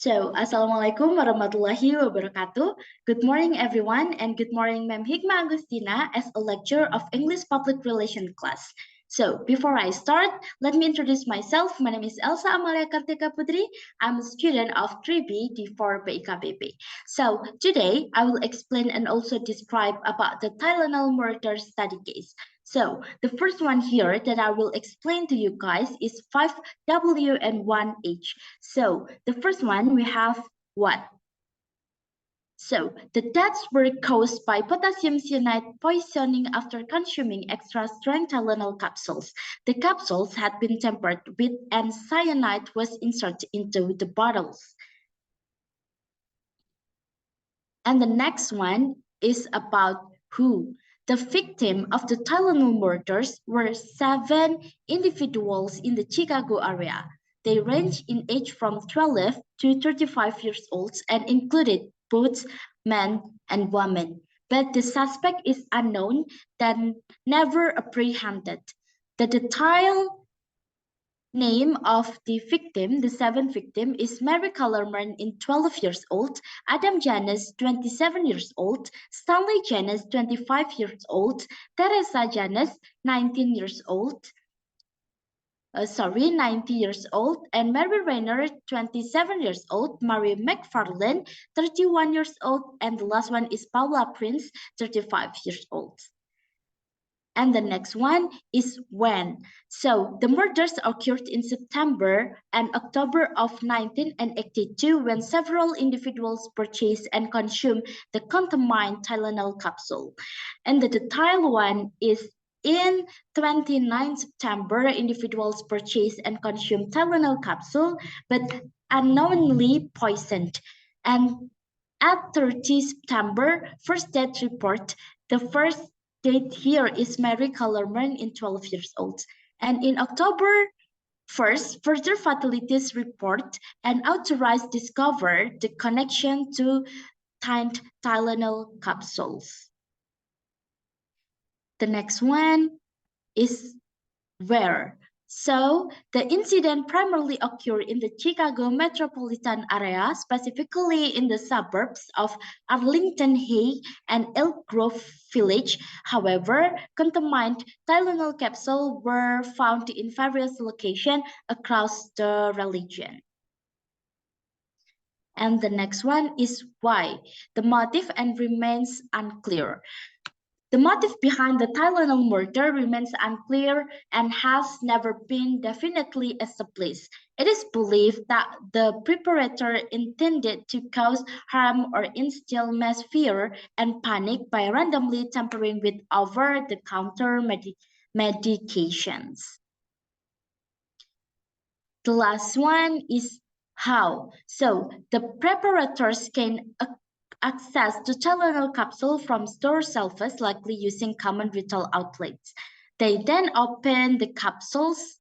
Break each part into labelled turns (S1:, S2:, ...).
S1: Assalamualaikum warahmatullahi wabarakatuh. Good morning, everyone, and good morning, Ma'am Hiqma Agustina, as a lecturer of English Public Relations class. Before I start, let me introduce myself. My name is Elsa Amalia Kartika Putri. I'm a student of 3B D4 PIKBP. Today, I will explain and also describe about the Tylenol murder study case. The first one here that I will explain to you guys is 5W and 1H. The first one we have what? The deaths were caused by potassium cyanide poisoning after consuming extra strength Tylenol capsules. The capsules had been tampered with and cyanide was inserted into the bottles. And the next one is about who. The victim of the Tylenol murders were 7 individuals in the Chicago area. They ranged in age from 12 to 35 years old and included both men and women. But the suspect is unknown and never apprehended. The detailed name of the victim, the 7th victim, is Mary Kellerman, 12 years old, Adam Janus, 27 years old, Stanley Janus, 25 years old, Teresa Janus, 19 years old, 90 years old, and Mary Rayner, 27 years old, Mary McFarlane, 31 years old, and the last one is Paula Prince, 35 years old. And the next one is when. The murders occurred in September and October of 1982 when several individuals purchased and consumed the contamined Tylenol capsule. And the detailed one is in 29 September, individuals purchased and consumed Tylenol capsule, but unknowingly poisoned. And at 30 September, first death report, the first date here is Mary Kellerman, 12 years old. And in October 1st, further fatalities report and authorized discovered the connection to Tylenol capsules. The next one is where. The incident primarily occurred in the Chicago metropolitan area, specifically in the suburbs of Arlington Heights and Elk Grove Village. However, contamined Tylenol capsules were found in various locations across the region. And the next one is why. The motive and remains unclear. The motive behind the Tylenol murder remains unclear and has never been definitely established. It is believed that the perpetrator intended to cause harm or instill mass fear and panic by randomly tampering with over-the-counter medications. The last one is how. The preparators can access to Tylenol capsule from store shelves, likely using common retail outlets. They then open the capsules,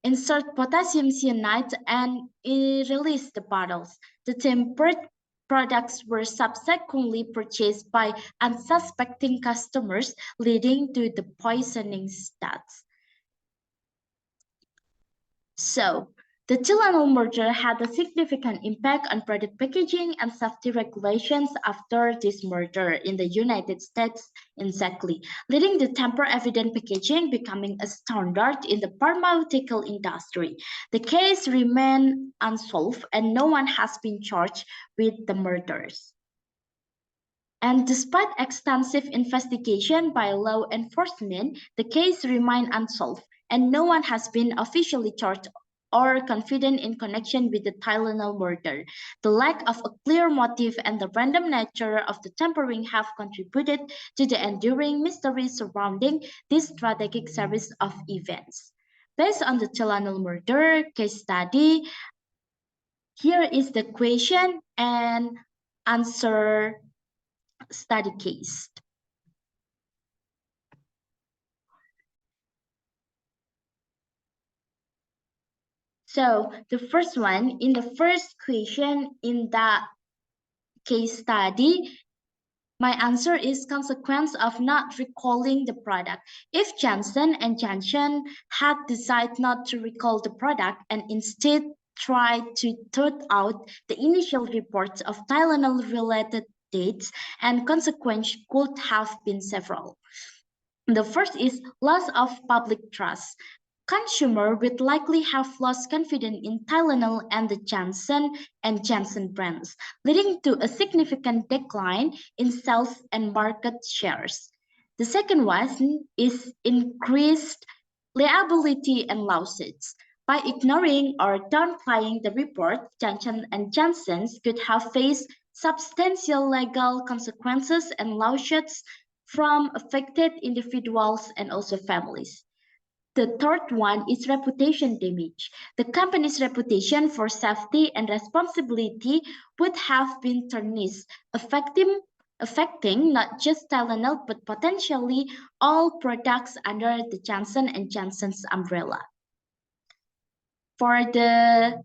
S1: insert potassium cyanide, and release the bottles. The tempered products were subsequently purchased by unsuspecting customers, leading to the poisoning stats. The Tylenol murder had a significant impact on product packaging and safety regulations after this murder in the United States, exactly, leading to tamper-evident packaging becoming a standard in the pharmaceutical industry. The case remains unsolved and no one has been charged with the murders. And despite extensive investigation by law enforcement, the case remains unsolved and no one has been officially charged or confident in connection with the Tylenol murder. The lack of a clear motive and the random nature of the tampering have contributed to the enduring mystery surrounding this tragic series of events. Based on the Tylenol murder case study, here is the question and answer study case. The first one, in the first question in the case study, my answer is consequence of not recalling the product. If Johnson and Johnson had decided not to recall the product and instead tried to sort out the initial reports of Tylenol-related deaths, and consequences could have been several. The first is loss of public trust. Consumer would likely have lost confidence in Tylenol and the Johnson and Johnson brands, leading to a significant decline in sales and market shares. The second one is increased liability and lawsuits. By ignoring or downplaying the report, Johnson and Johnson could have faced substantial legal consequences and lawsuits from affected individuals and also families. The third one is reputation damage. The company's reputation for safety and responsibility would have been tarnished, affecting not just Tylenol but potentially all products under the Johnson and Johnson's umbrella. For the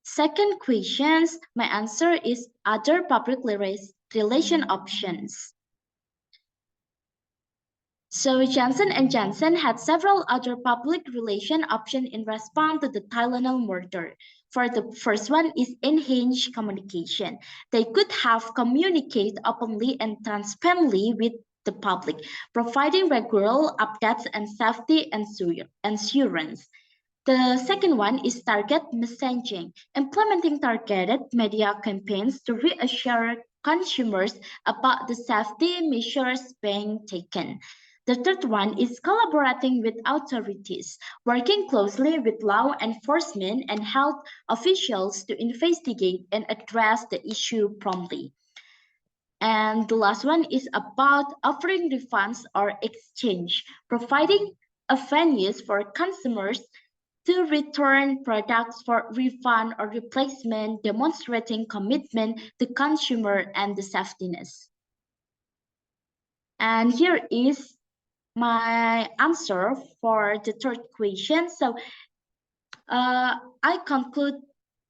S1: second question, my answer is other public relation options. So Johnson & Johnson had several other public relation options in response to the Tylenol murder. For the first one is enhanced communication. They could have communicated openly and transparently with the public, providing regular updates and safety assurance. The second one is target messaging, implementing targeted media campaigns to reassure consumers about the safety measures being taken. The third one is collaborating with authorities, working closely with law enforcement and health officials to investigate and address the issue promptly. And the last one is about offering refunds or exchange, providing avenues for consumers to return products for refund or replacement, demonstrating commitment to consumer and the safetyness. And here is my answer for the third question. So I conclude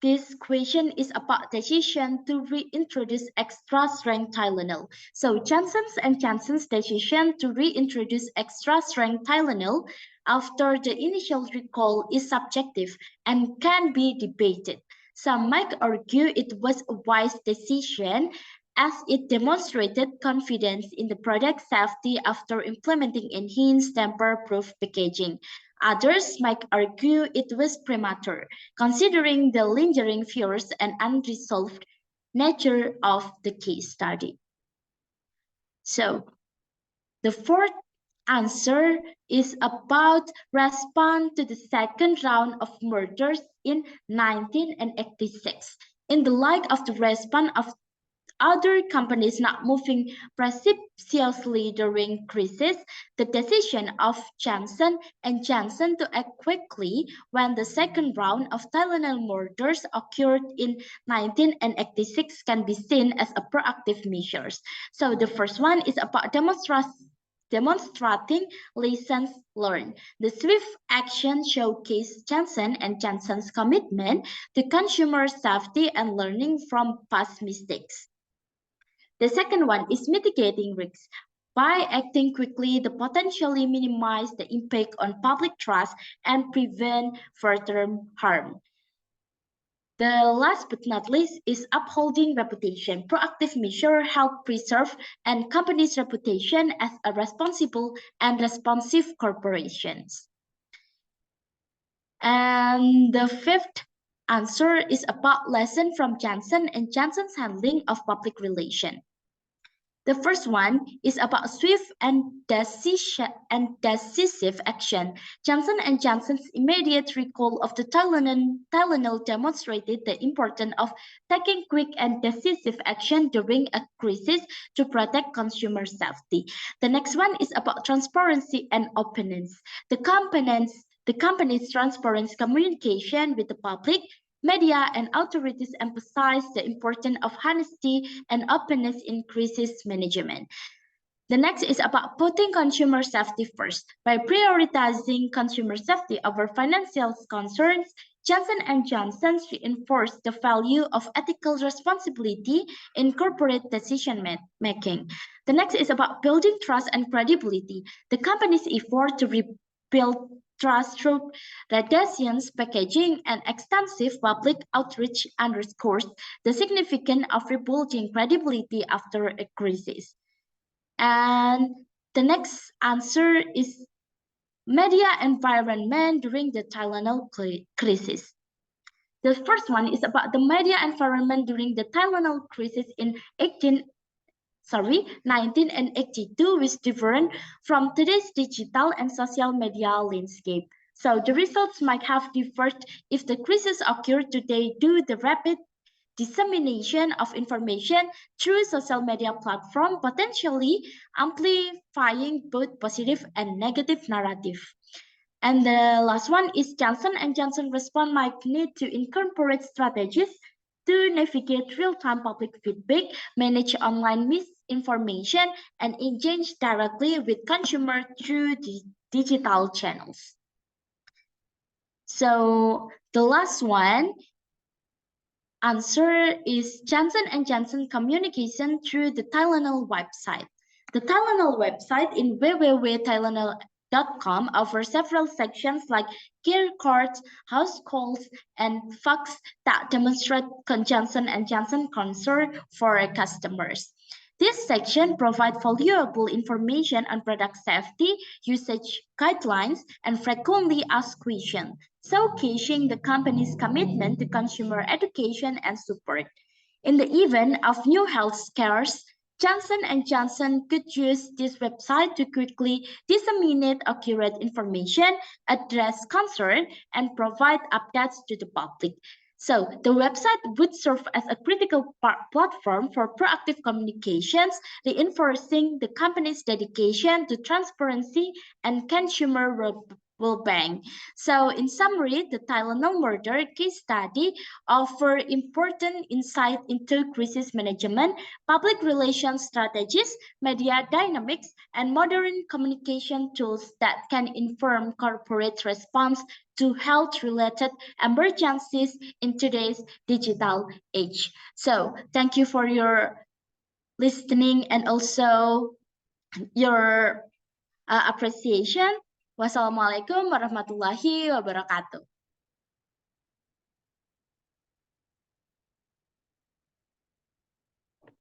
S1: this question is about decision to reintroduce extra strength Tylenol. So Johnson's and Johnson's decision to reintroduce extra strength Tylenol after the initial recall is subjective and can be debated. Some might argue it was a wise decision as it demonstrated confidence in the product safety after implementing enhanced tamper-proof packaging. Others might argue it was premature, considering the lingering fears and unresolved nature of the case study. So, the fourth answer is about response to the second round of murders in 1986. In the light of the response of other companies not moving precipitously during crisis, the decision of Johnson & Johnson to act quickly when the second round of Tylenol murders occurred in 1986 can be seen as a proactive measures. So the first one is about demonstrating lessons learned. The swift action showcased Johnson & Johnson's commitment to consumer safety and learning from past mistakes. The second one is mitigating risks. By acting quickly, they potentially minimize the impact on public trust and prevent further harm. The last but not least is upholding reputation. Proactive measures help preserve a company's reputation as a responsible and responsive corporations. And the fifth answer is about lesson from Johnson & Johnson's handling of public relations. The first one is about swift and decisive action. Johnson & Johnson's immediate recall of the Tylenol demonstrated the importance of taking quick and decisive action during a crisis to protect consumer safety. The next one is about transparency and openness. The company's transparent communication with the public, media, and authorities emphasize the importance of honesty and openness in crisis management. The next is about putting consumer safety first. By prioritizing consumer safety over financial concerns, Johnson & Johnson reinforced the value of ethical responsibility in corporate decision making. The next is about building trust and credibility. The company's effort to rebuild trust through radiations, packaging, and extensive public outreach underscores the significance of rebuilding credibility after a crisis. And the next answer is media environment during the Tylenol crisis. The first one is about the media environment during the Tylenol crisis in 1982, which different from today's digital and social media landscape. So the results might have differed if the crisis occurred today due to the rapid dissemination of information through social media platform, potentially amplifying both positive and negative narrative. And the last one is Johnson & Johnson response might need to incorporate strategies to navigate real-time public feedback, manage online misinformation, and engage directly with consumers through the digital channels. So the last one answer is Johnson & Johnson communication through the Tylenol website. The Tylenol website in www.tylenol.com offers several sections like care cards, house calls, and facts that demonstrate Johnson & Johnson concern for customers. This section provides valuable information on product safety, usage guidelines, and frequently asked questions, showcasing the company's commitment to consumer education and support. In the event of new health scares, Johnson & Johnson could use this website to quickly disseminate accurate information, address concern, and provide updates to the public. So the website would serve as a critical platform for proactive communications, reinforcing the company's dedication to transparency and consumer well-being. So in summary, the Tylenol murder case study offer important insight into crisis management, public relations strategies, media dynamics, and modern communication tools that can inform corporate response to health-related emergencies in today's digital age. So thank you for your listening and also your appreciation. Wassalamualaikum warahmatullahi wabarakatuh.